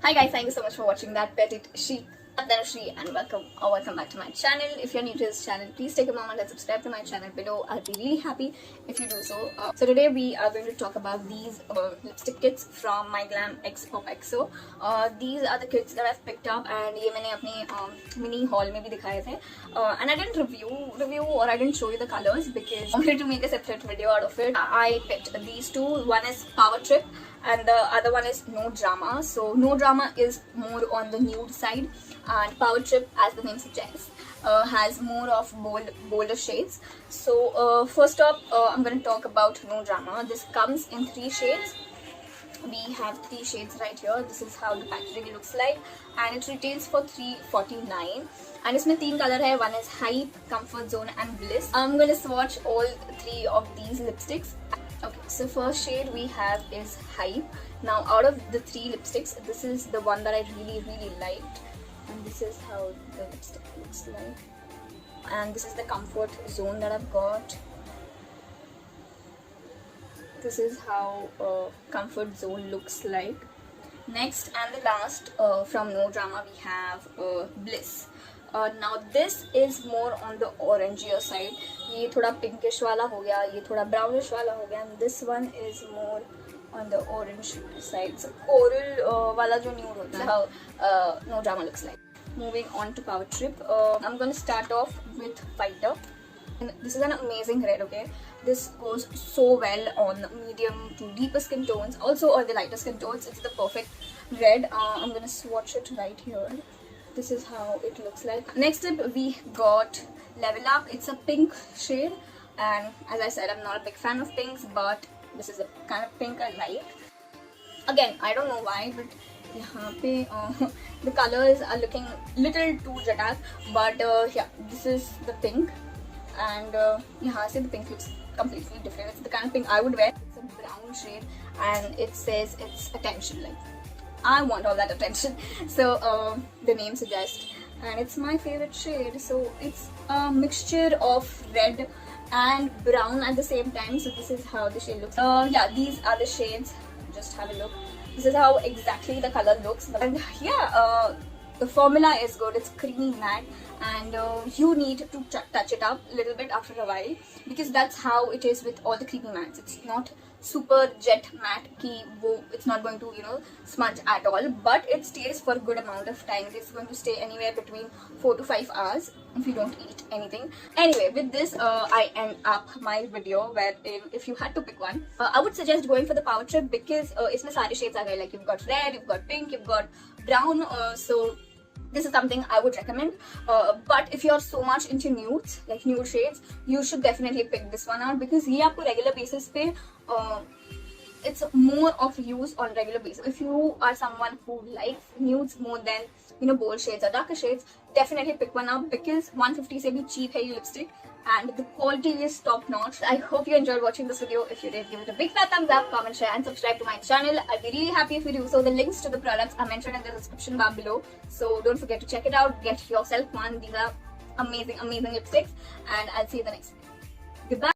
Hi guys, thank you so much for watching that petite chic and welcome back to my channel. If you're new to this channel, please take a moment and subscribe to my channel below. I'll be really happy if you do so. So today we are going to talk about these lipstick kits from MyglamxPopxo. These are the kits that I've picked up and ये मैंने अपने mini haul में भी दिखाए थे. And I didn't review or I didn't show you the colors because I wanted to make a separate video out of it. I picked these two. One is Power Trip and the other one is No Drama. So No Drama is more on the nude side, and Power Trip, as the name suggests, has more of bolder shades. So first up, I'm going to talk about No Drama. This comes in 3 shades. We have 3 shades right here. This is how the packaging looks like, and it retails for $349. And इसमें 3 color है. One is Hype, Comfort Zone and Bliss. I'm going to swatch all 3 of these lipsticks. Okay, so first shade we have is Hype. Now out of the 3 lipsticks, this is the one that I really liked, and this is how the lipstick looks like. And this is the Comfort Zone that I've got. This is how Comfort Zone looks like. Next and the last from No Drama we have Bliss. Now this is more on the orangier side. ये थोड़ा pinkish वाला हो गया, ये थोड़ा brownish वाला हो गया, and this one is more on the orange side. So coral वाला जो nude होता है, how No Drama looks like. Moving on to Power Trip, I'm gonna start off with Fighter. And this is an amazing red, okay? This goes so well on medium to deeper skin tones, also on the lighter skin tones. It's the perfect red. I'm gonna swatch it right here. This is how it looks like. Next up we got Level Up. It's a pink shade, and as I said, I'm not a big fan of pinks, but this is the kind of pink I like. Again, I don't know why, but यहाँ पे the colors are looking little too jatak, but yeah, this is the pink, and यहाँ से the pink looks completely different. It's the kind of pink I would wear. It's a brown shade, and it says it's attention, like I want all that attention. So the name suggests, and it's my favorite shade. So it's a mixture of red and brown at the same time. So this is how the shade looks. Yeah, these are the shades. Just have a look. This is how exactly the color looks. And yeah, the formula is good. It's creamy matte, and you need to touch it up a little bit after a while, because that's how it is with all the creamy mattes. It's not super jet matte ki it's not going to, you know, smudge at all, but it stays for a good amount of time. It's going to stay anywhere between 4 to 5 hours if you don't eat anything. Anyway, with this I end up my video, where if you had to pick one, I would suggest going for the Power Trip, because इसमें सारे shades आ गए. Like you've got red, you've got pink, you've got brown. So this is something I would recommend. But if you're so much into nudes, like nude shades, you should definitely pick this one out, because ये आपको regular basis पे it's more of use on regular basis. If you are someone who likes nudes more than, you know, bold shades or darker shades, definitely pick one up, because 150 से भी cheap है ये lipstick, and the quality is top notch. I hope you enjoyed watching this video. If you did, give it a big fat thumbs up, comment, share and subscribe to my channel. I'll be really happy if you do so. The links to the products are mentioned in the description bar below, so don't forget to check it out. Get yourself one. These are amazing lipsticks, and I'll see you in the next video. Goodbye.